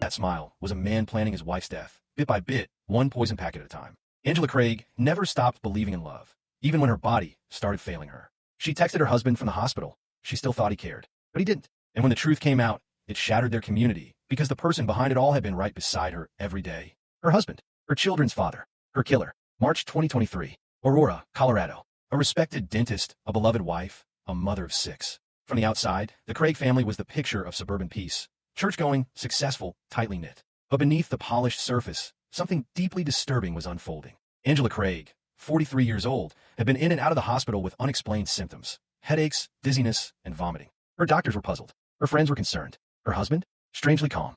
that smile was a man planning his wife's death, bit by bit, one poison packet at a time. Angela Craig never stopped believing in love, even when her body started failing her. She texted her husband from the hospital. She still thought he cared, but he didn't. And when the truth came out, it shattered their community because the person behind it all had been right beside her every day. Her husband, her children's father, her killer. March 2023, Aurora, Colorado. A respected dentist, a beloved wife, a mother of 6. From the outside, the Craig family was the picture of suburban peace. Church-going, successful, tightly knit. But beneath the polished surface, something deeply disturbing was unfolding. Angela Craig, 43 years old, had been in and out of the hospital with unexplained symptoms. Headaches, dizziness, and vomiting. Her doctors were puzzled. Her friends were concerned. Her husband, strangely calm.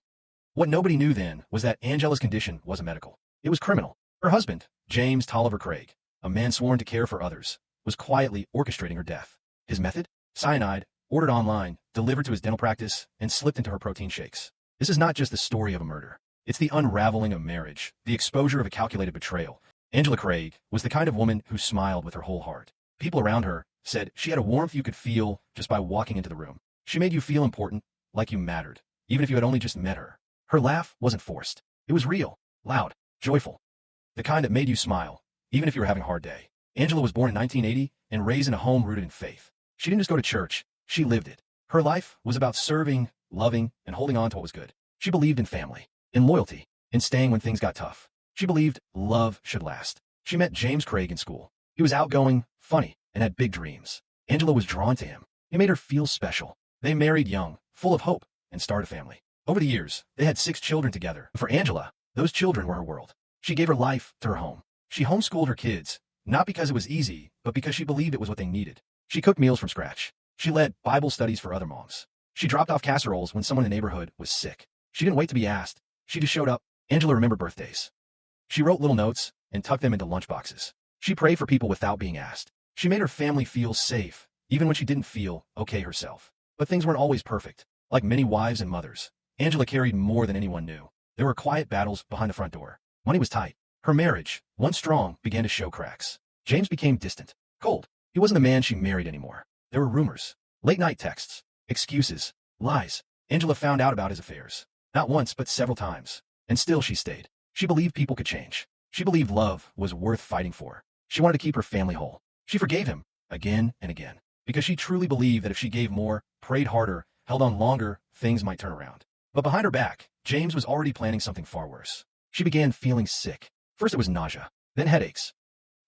What nobody knew then was that Angela's condition wasn't medical. It was criminal. Her husband, James Tolliver Craig, a man sworn to care for others, was quietly orchestrating her death. His method? Cyanide, ordered online, delivered to his dental practice, and slipped into her protein shakes. This is not just the story of a murder. It's the unraveling of marriage, the exposure of a calculated betrayal. Angela Craig was the kind of woman who smiled with her whole heart. People around her said she had a warmth you could feel just by walking into the room. She made you feel important, like you mattered, even if you had only just met her. Her laugh wasn't forced. It was real, loud, joyful. The kind that made you smile, even if you were having a hard day. Angela was born in 1980 and raised in a home rooted in faith. She didn't just go to church, she lived it. Her life was about serving, loving, and holding on to what was good. She believed in family, in loyalty, in staying when things got tough. She believed love should last. She met James Craig in school. He was outgoing, funny, and had big dreams. Angela was drawn to him. He made her feel special. They married young, full of hope, and started a family. Over the years, they had 6 children together. For Angela, those children were her world. She gave her life to her home. She homeschooled her kids, not because it was easy, but because she believed it was what they needed. She cooked meals from scratch. She led Bible studies for other moms. She dropped off casseroles when someone in the neighborhood was sick. She didn't wait to be asked. She just showed up. Angela remembered birthdays. She wrote little notes and tucked them into lunchboxes. She prayed for people without being asked. She made her family feel safe, even when she didn't feel okay herself. But things weren't always perfect. Like many wives and mothers, Angela carried more than anyone knew. There were quiet battles behind the front door. Money was tight. Her marriage, once strong, began to show cracks. James became distant, cold. He wasn't the man she married anymore. There were rumors, late-night texts, excuses, lies. Angela found out about his affairs. Not once, but several times. And still she stayed. She believed people could change. She believed love was worth fighting for. She wanted to keep her family whole. She forgave him, again and again, because she truly believed that if she gave more, prayed harder, held on longer, things might turn around. But behind her back, James was already planning something far worse. She began feeling sick. First it was nausea, then headaches.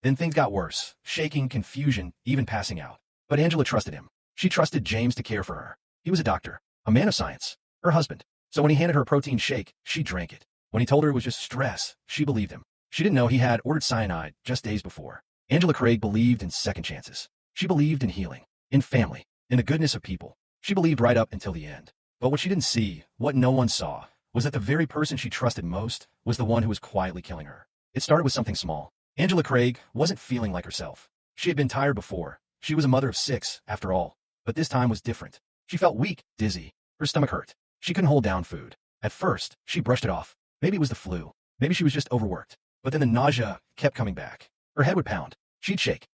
Then things got worse, shaking, confusion, even passing out. But Angela trusted him. She trusted James to care for her. He was a doctor, a man of science, her husband. So when he handed her a protein shake, she drank it. When he told her it was just stress, she believed him. She didn't know he had ordered cyanide just days before. Angela Craig believed in second chances. She believed in healing, in family, in the goodness of people. She believed right up until the end. But what she didn't see, what no one saw, was that the very person she trusted most was the one who was quietly killing her. It started with something small. Angela Craig wasn't feeling like herself. She had been tired before. She was a mother of 6, after all. But this time was different. She felt weak, dizzy. Her stomach hurt. She couldn't hold down food. At first, she brushed it off. Maybe it was the flu. Maybe she was just overworked. But then the nausea kept coming back. Her head would pound. She'd shake.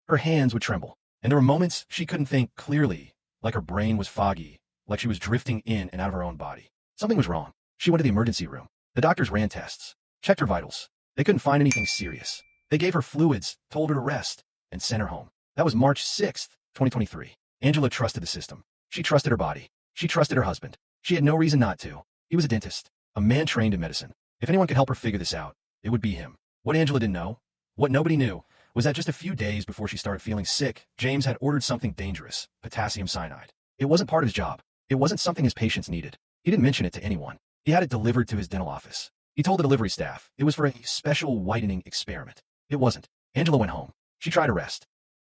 Her hands would tremble. And there were moments she couldn't think clearly, like her brain was foggy, like she was drifting in and out of her own body. Something was wrong. She went to the emergency room. The doctors ran tests, checked her vitals. They couldn't find anything serious. They gave her fluids, told her to rest, and sent her home. That was March 6th, 2023. Angela trusted the system. She trusted her body. She trusted her husband. She had no reason not to. He was a dentist, a man trained in medicine. If anyone could help her figure this out, it would be him. What Angela didn't know, what nobody knew, was that just a few days before she started feeling sick, James had ordered something dangerous, potassium cyanide. It wasn't part of his job. It wasn't something his patients needed. He didn't mention it to anyone. He had it delivered to his dental office. He told the delivery staff it was for a special whitening experiment. It wasn't. Angela went home. She tried to rest.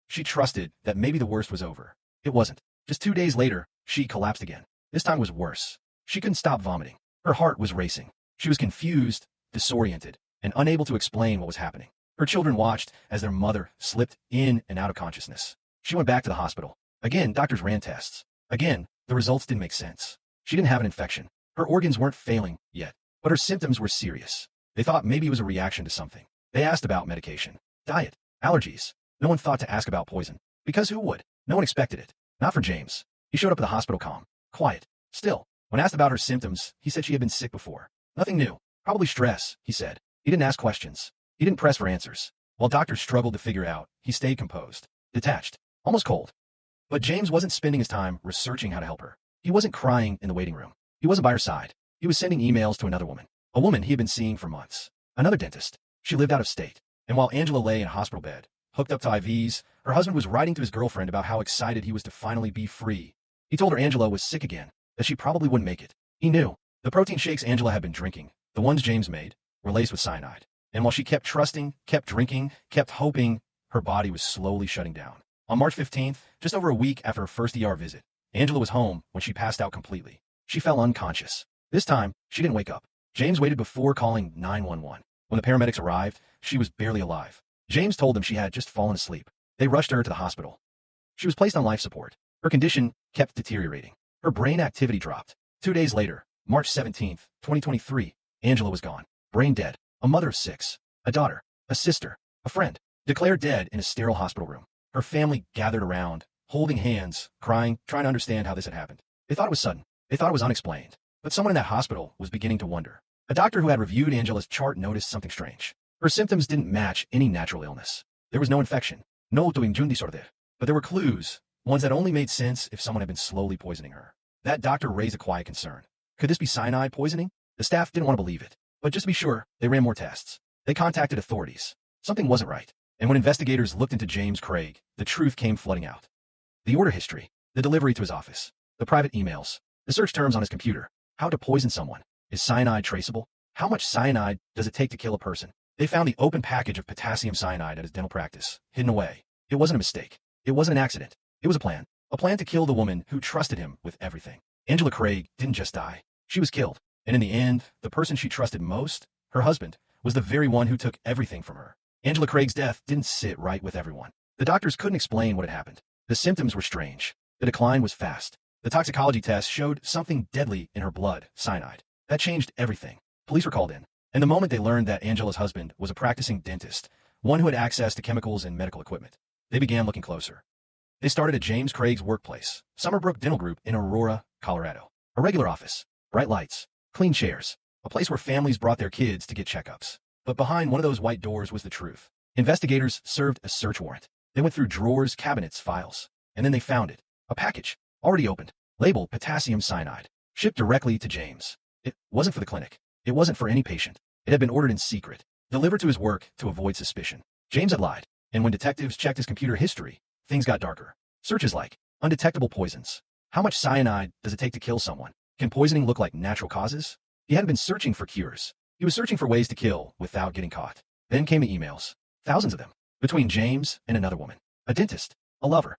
She trusted that maybe the worst was over. It wasn't. Just 2 days later, she collapsed again. This time was worse. She couldn't stop vomiting. Her heart was racing. She was confused, disoriented, and unable to explain what was happening. Her children watched as their mother slipped in and out of consciousness. She went back to the hospital. Again, doctors ran tests. Again, the results didn't make sense. She didn't have an infection. Her organs weren't failing yet, but her symptoms were serious. They thought maybe it was a reaction to something. They asked about medication, diet, allergies. No one thought to ask about poison. Because who would? No one expected it. Not for James. He showed up at the hospital calm, quiet, still. When asked about her symptoms, he said she had been sick before. Nothing new. Probably stress, he said. He didn't ask questions. He didn't press for answers. While doctors struggled to figure out, he stayed composed, detached, almost cold. But James wasn't spending his time researching how to help her. He wasn't crying in the waiting room. He wasn't by her side. He was sending emails to another woman, a woman he had been seeing for months. Another dentist. She lived out of state. And while Angela lay in a hospital bed, hooked up to IVs, her husband was writing to his girlfriend about how excited he was to finally be free. He told her Angela was sick again, that she probably wouldn't make it. He knew. The protein shakes Angela had been drinking, the ones James made, were laced with cyanide. And while she kept trusting, kept drinking, kept hoping, her body was slowly shutting down. On March 15th, just over a week after her first ER visit, Angela was home when she passed out completely. She fell unconscious. This time, she didn't wake up. James waited before calling 911. When the paramedics arrived, she was barely alive. James told them she had just fallen asleep. They rushed her to the hospital. She was placed on life support. Her condition kept deteriorating. Her brain activity dropped. 2 days later, March 17th, 2023, Angela was gone. Brain dead. A mother of 6. A daughter. A sister. A friend. Declared dead in a sterile hospital room. Her family gathered around, holding hands, crying, trying to understand how this had happened. They thought it was sudden. They thought it was unexplained. But someone in that hospital was beginning to wonder. A doctor who had reviewed Angela's chart noticed something strange. Her symptoms didn't match any natural illness. There was no infection. No autoimmune disorder. But there were clues, ones that only made sense if someone had been slowly poisoning her. That doctor raised a quiet concern. Could this be cyanide poisoning? The staff didn't want to believe it. But just to be sure, they ran more tests. They contacted authorities. Something wasn't right. And when investigators looked into James Craig, the truth came flooding out. The order history, the delivery to his office, the private emails, the search terms on his computer, how to poison someone. Is cyanide traceable? How much cyanide does it take to kill a person? They found the open package of potassium cyanide at his dental practice, hidden away. It wasn't a mistake. It wasn't an accident. It was a plan. A plan to kill the woman who trusted him with everything. Angela Craig didn't just die. She was killed. And in the end, the person she trusted most, her husband, was the very one who took everything from her. Angela Craig's death didn't sit right with everyone. The doctors couldn't explain what had happened. The symptoms were strange. The decline was fast. The toxicology test showed something deadly in her blood, cyanide. That changed everything. Police were called in. And the moment they learned that Angela's husband was a practicing dentist, one who had access to chemicals and medical equipment, they began looking closer. They started at James Craig's workplace, Summerbrook Dental Group in Aurora, Colorado. A regular office, bright lights, clean chairs, a place where families brought their kids to get checkups. But behind one of those white doors was the truth. Investigators served a search warrant. They went through drawers, cabinets, files, and then they found it. A package, already opened, labeled potassium cyanide, shipped directly to James. It wasn't for the clinic. It wasn't for any patient. It had been ordered in secret, delivered to his work to avoid suspicion. James had lied, and when detectives checked his computer history, things got darker. Searches like, undetectable poisons. How much cyanide does it take to kill someone? Can poisoning look like natural causes? He hadn't been searching for cures. He was searching for ways to kill without getting caught. Then came the emails. Thousands of them. Between James and another woman. A dentist. A lover.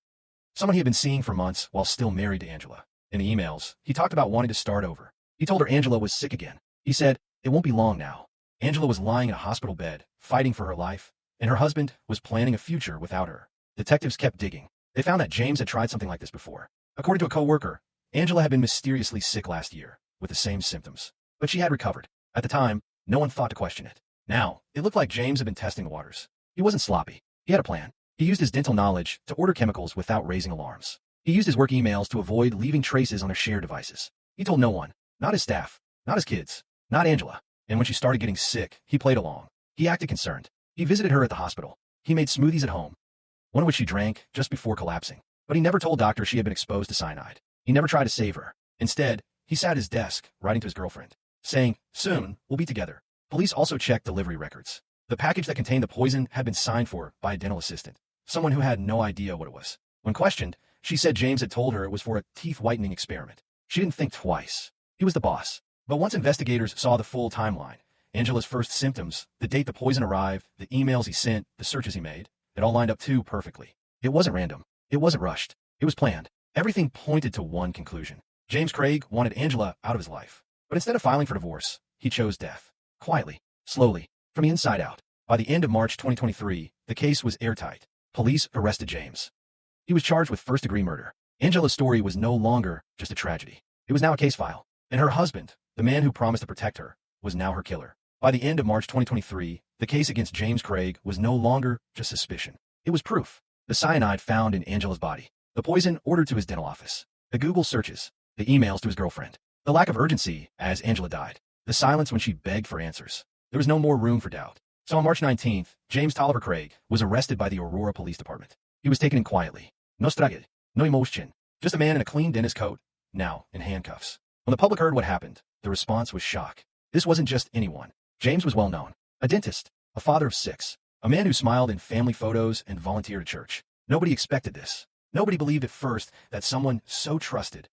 Someone he had been seeing for months while still married to Angela. In the emails, he talked about wanting to start over. He told her Angela was sick again. He said, it won't be long now. Angela was lying in a hospital bed, fighting for her life, and her husband was planning a future without her. Detectives kept digging. They found that James had tried something like this before. According to a coworker, Angela had been mysteriously sick last year, with the same symptoms. But she had recovered. At the time, no one thought to question it. Now, it looked like James had been testing the waters. He wasn't sloppy. He had a plan. He used his dental knowledge to order chemicals without raising alarms. He used his work emails to avoid leaving traces on her shared devices. He told no one, not his staff, not his kids, not Angela. And when she started getting sick, he played along. He acted concerned. He visited her at the hospital. He made smoothies at home, one of which she drank just before collapsing. But he never told doctors she had been exposed to cyanide. He never tried to save her. Instead, he sat at his desk, writing to his girlfriend, saying, soon, we'll be together. Police also checked delivery records. The package that contained the poison had been signed for by a dental assistant, someone who had no idea what it was. When questioned, she said James had told her it was for a teeth whitening experiment. She didn't think twice. He was the boss. But once investigators saw the full timeline, Angela's first symptoms, the date the poison arrived, the emails he sent, the searches he made, it all lined up too perfectly. It wasn't random. It wasn't rushed. It was planned. Everything pointed to one conclusion. James Craig wanted Angela out of his life. But instead of filing for divorce, he chose death. Quietly, slowly, from the inside out. By the end of March 2023, the case was airtight. Police arrested James. He was charged with first-degree murder. Angela's story was no longer just a tragedy. It was now a case file. And her husband, the man who promised to protect her, was now her killer. By the end of March 2023, the case against James Craig was no longer just suspicion. It was proof. The cyanide found in Angela's body. The poison ordered to his dental office. The Google searches. The emails to his girlfriend. The lack of urgency as Angela died. The silence when she begged for answers. There was no more room for doubt. So on March 19th, James Tolliver Craig was arrested by the Aurora Police Department. He was taken in quietly. No struggle, no emotion. Just a man in a clean dentist coat, now in handcuffs. When the public heard what happened, the response was shock. This wasn't just anyone. James was well known. A dentist, a father of 6, a man who smiled in family photos and volunteered at church. Nobody expected this. Nobody believed at first that someone so trusted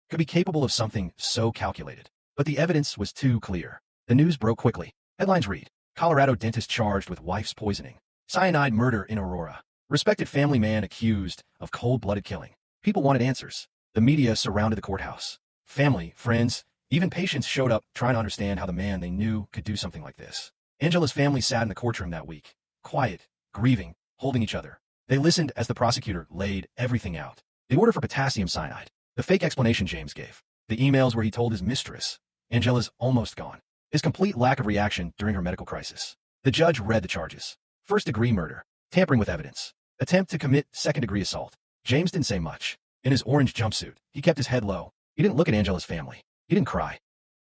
could be capable of something so calculated. But the evidence was too clear. The news broke quickly. Headlines read, Colorado dentist charged with wife's poisoning. Cyanide murder in Aurora. Respected family man accused of cold-blooded killing. People wanted answers. The media surrounded the courthouse. Family, friends, even patients showed up trying to understand how the man they knew could do something like this. Angela's family sat in the courtroom that week, quiet, grieving, holding each other. They listened as the prosecutor laid everything out. The order for potassium cyanide. The fake explanation James gave. The emails where he told his mistress, Angela's almost gone. His complete lack of reaction during her medical crisis. The judge read the charges. First-degree murder. Tampering with evidence. Attempt to commit second-degree assault. James didn't say much. In his orange jumpsuit, he kept his head low. He didn't look at Angela's family. He didn't cry.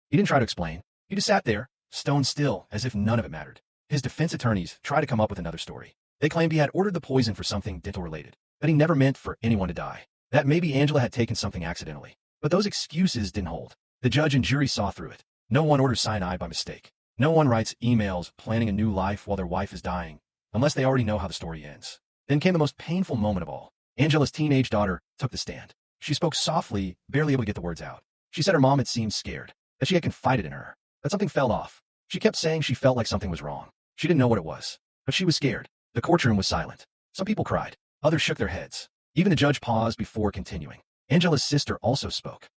He didn't try to explain. He just sat there, stone still, as if none of it mattered. His defense attorneys tried to come up with another story. They claimed he had ordered the poison for something dental-related, that he never meant for anyone to die, that maybe Angela had taken something accidentally. But those excuses didn't hold. The judge and jury saw through it. No one orders cyanide by mistake. No one writes emails planning a new life while their wife is dying, unless they already know how the story ends. Then came the most painful moment of all. Angela's teenage daughter took the stand. She spoke softly, barely able to get the words out. She said her mom had seemed scared, that she had confided in her, that something fell off. She kept saying she felt like something was wrong. She didn't know what it was, but she was scared. The courtroom was silent. Some people cried. Others shook their heads. Even the judge paused before continuing. Angela's sister also spoke.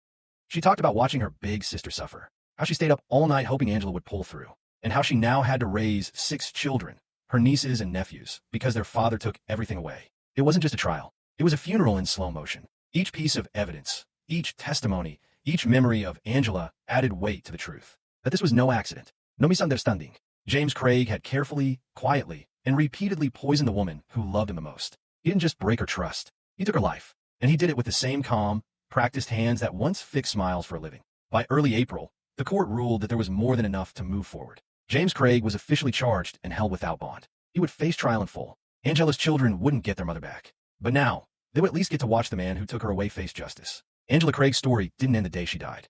She talked about watching her big sister suffer, how she stayed up all night hoping Angela would pull through, and how she now had to raise 6 children, her nieces and nephews, because their father took everything away. It wasn't just a trial. It was a funeral in slow motion. Each piece of evidence, each testimony, each memory of Angela added weight to the truth. That this was no accident, no misunderstanding. James Craig had carefully, quietly, and repeatedly poisoned the woman who loved him the most. He didn't just break her trust. He took her life. And he did it with the same calm, practiced hands that once fixed smiles for a living. By early April, the court ruled that there was more than enough to move forward. James Craig was officially charged and held without bond. He would face trial in full. Angela's children wouldn't get their mother back. But now, they would at least get to watch the man who took her away face justice. Angela Craig's story didn't end the day she died.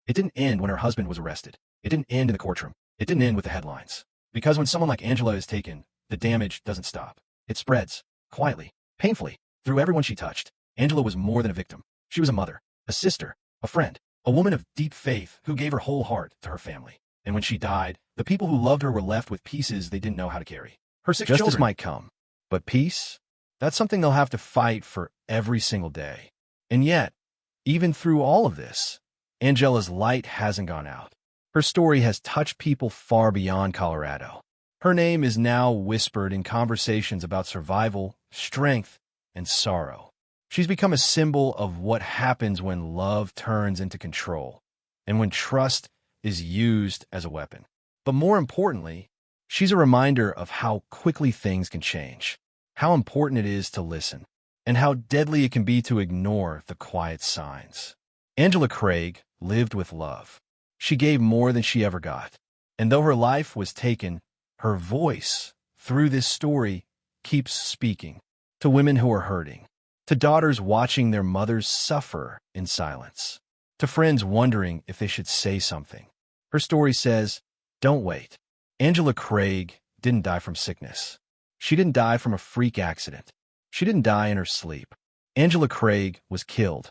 It didn't end when her husband was arrested. It didn't end in the courtroom. It didn't end with the headlines. Because when someone like Angela is taken, the damage doesn't stop. It spreads, quietly, painfully, through everyone she touched. Angela was more than a victim. She was a mother, a sister, a friend, a woman of deep faith who gave her whole heart to her family. And when she died, the people who loved her were left with pieces they didn't know how to carry. Her 6 children might come, but peace? That's something they'll have to fight for every single day. And yet, even through all of this, Angela's light hasn't gone out. Her story has touched people far beyond Colorado. Her name is now whispered in conversations about survival, strength, and sorrow. She's become a symbol of what happens when love turns into control, and when trust is used as a weapon. But more importantly, she's a reminder of how quickly things can change, how important it is to listen, and how deadly it can be to ignore the quiet signs. Angela Craig lived with love. She gave more than she ever got. And though her life was taken, her voice, through this story, keeps speaking to women who are hurting, to daughters watching their mothers suffer in silence, to friends wondering if they should say something. Her story says, don't wait. Angela Craig didn't die from sickness. She didn't die from a freak accident. She didn't die in her sleep. Angela Craig was killed.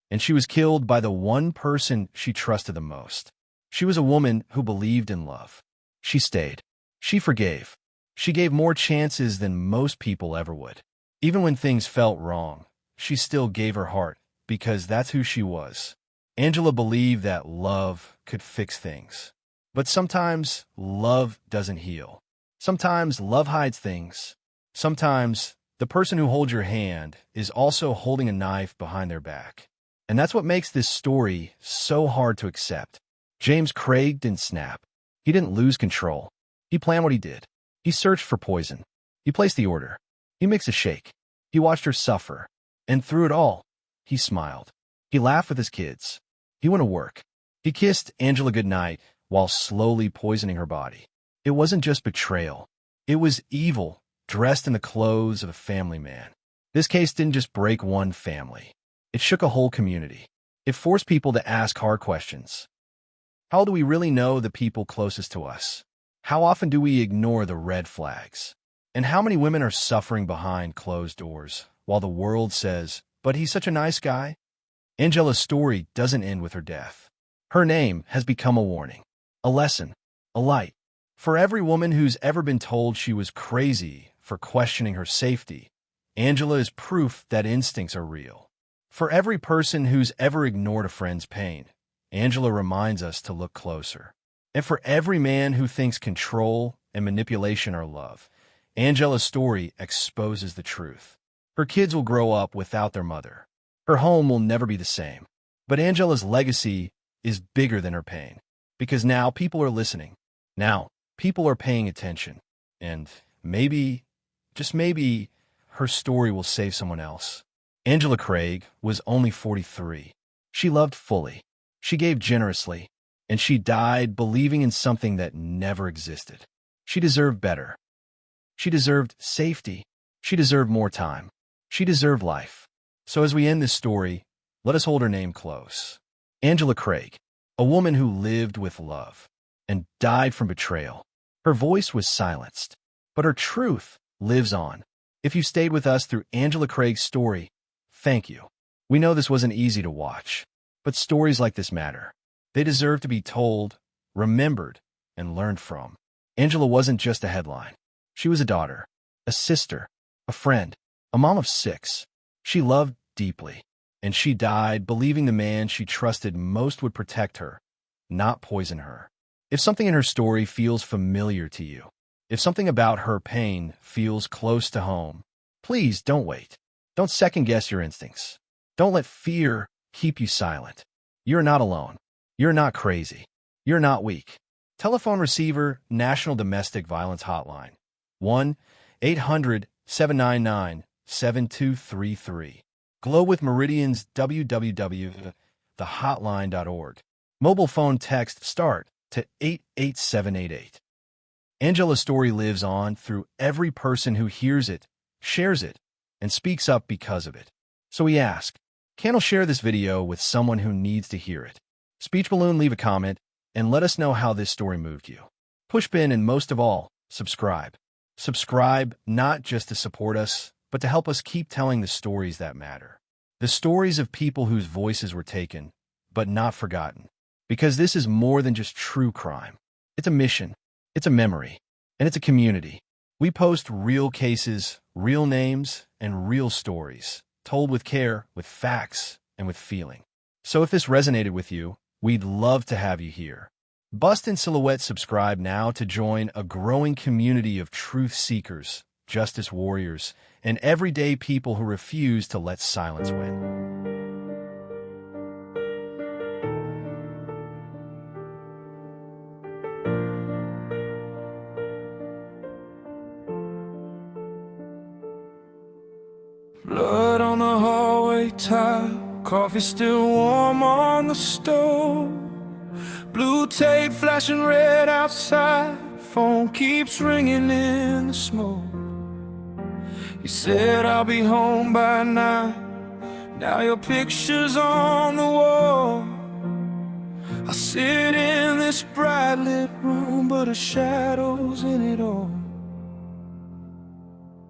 And she was killed by the one person she trusted the most. She was a woman who believed in love. She stayed. She forgave. She gave more chances than most people ever would. Even when things felt wrong, she still gave her heart, because that's who she was. Angela believed that love could fix things. But sometimes love doesn't heal. Sometimes love hides things. Sometimes the person who holds your hand is also holding a knife behind their back. And that's what makes this story so hard to accept. James Craig didn't snap. He didn't lose control. He planned what he did. He searched for poison. He placed the order. He mixed a shake. He watched her suffer. And through it all, he smiled. He laughed with his kids. He went to work. He kissed Angela goodnight while slowly poisoning her body. It wasn't just betrayal. It was evil, dressed in the clothes of a family man. This case didn't just break one family. It shook a whole community. It forced people to ask hard questions. How do we really know the people closest to us? How often do we ignore the red flags? And how many women are suffering behind closed doors while the world says, "But he's such a nice guy"? Angela's story doesn't end with her death. Her name has become a warning, a lesson, a light. For every woman who's ever been told she was crazy for questioning her safety, Angela is proof that instincts are real. For every person who's ever ignored a friend's pain, Angela reminds us to look closer. And for every man who thinks control and manipulation are love, Angela's story exposes the truth. Her kids will grow up without their mother. Her home will never be the same. But Angela's legacy is bigger than her pain, because now people are listening. Now people are paying attention. And maybe, just maybe, her story will save someone else. Angela Craig was only 43. She loved fully. She gave generously. And she died believing in something that never existed. She deserved better. She deserved safety. She deserved more time. She deserved life. So as we end this story, let us hold her name close. Angela Craig, a woman who lived with love and died from betrayal. Her voice was silenced, but her truth lives on. If you stayed with us through Angela Craig's story, thank you. We know this wasn't easy to watch, but stories like this matter. They deserve to be told, remembered, and learned from. Angela wasn't just a headline. She was a daughter, a sister, a friend, a mom of 6. She loved deeply, and she died believing the man she trusted most would protect her, not poison her. If something in her story feels familiar to you, if something about her pain feels close to home, please don't wait. Don't second-guess your instincts. Don't let fear keep you silent. You're not alone. You're not crazy. You're not weak. Telephone receiver National Domestic Violence Hotline 1-800-799-7233. Glow with Meridian's www.thehotline.org. Mobile phone text START to 88788. Angela's story lives on through every person who hears it, shares it, and speaks up because of it. So we ask, can you share this video with someone who needs to hear it? Speech Balloon, leave a comment, and let us know how this story moved you. Pushpin, and most of all, subscribe. Subscribe not just to support us, but to help us keep telling the stories that matter. The stories of people whose voices were taken, but not forgotten. Because this is more than just true crime. It's a mission, it's a memory, and it's a community. We post real cases, real names, and real stories, told with care, with facts, and with feeling. So if this resonated with you, we'd love to have you here. Bust in Silhouette, subscribe now to join a growing community of truth seekers, justice warriors, and everyday people who refuse to let silence win. Blood on the hallway tile, coffee still warm on the stove. Blue tape flashing red outside, phone keeps ringing in the smoke. You said I'll be home by 9, now your picture's on the wall. I sit in this bright lit room, but a shadow's in it all.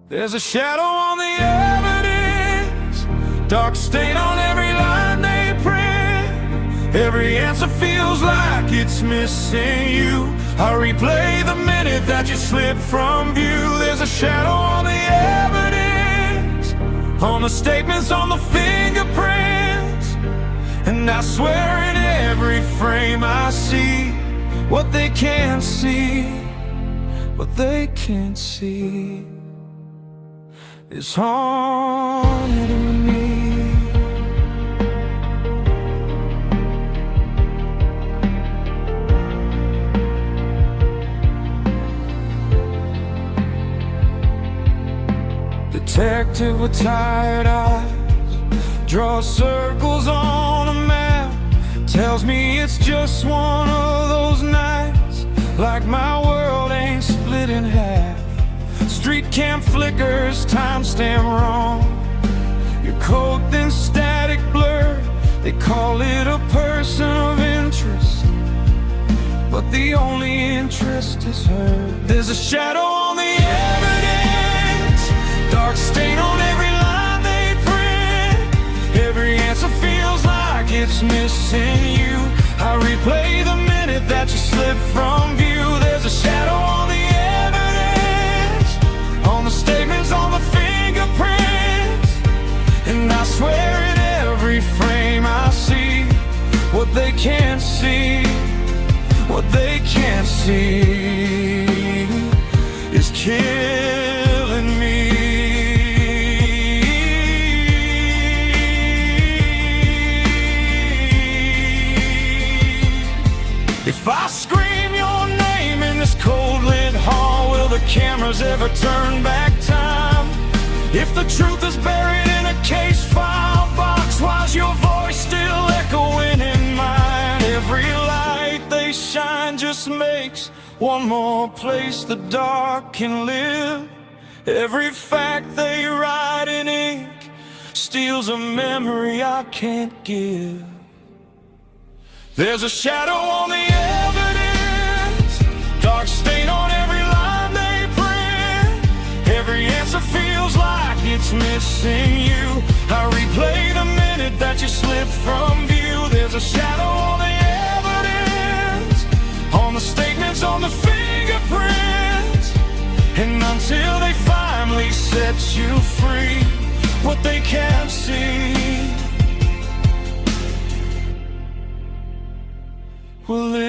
There's a shadow on the evidence, dark stain on every line they print. Every answer feels like it's missing you. I replay the minute that you slipped from view. There's a shadow on the evidence, on the statements, on the fingerprints. And I swear in every frame I see what they can't see, what they can't see is haunting me. Detective with tired eyes, draw circles on a map, tells me it's just one of those nights, like my world ain't split in half. Street camp flickers, timestamp wrong. You're cloaked in static blur. They call it a person of interest, but the only interest is her. There's a shadow on the evidence, dark stain on every line they print. Every answer feels like it's missing you. I replay the minute that you slip from view. There's a shadow on the evidence, on the statements, on the fingerprints. And I swear in every frame I see what they can't see. What they can't see is killing me. If I scream your name in this cold lit hall, will the cameras ever turn back time? If the truth is buried in a case file box, why's your voice still echoing in mine? Every light they shine just makes one more place the dark can live. Every fact they write in ink steals a memory I can't give. There's a shadow on the evidence, dark stain on every line they print. Every answer feels like it's missing you. I replay the minute that you slip from view. There's a shadow on the evidence, on the statements, on the fingerprints. And until they finally set you free, what they can't see will live.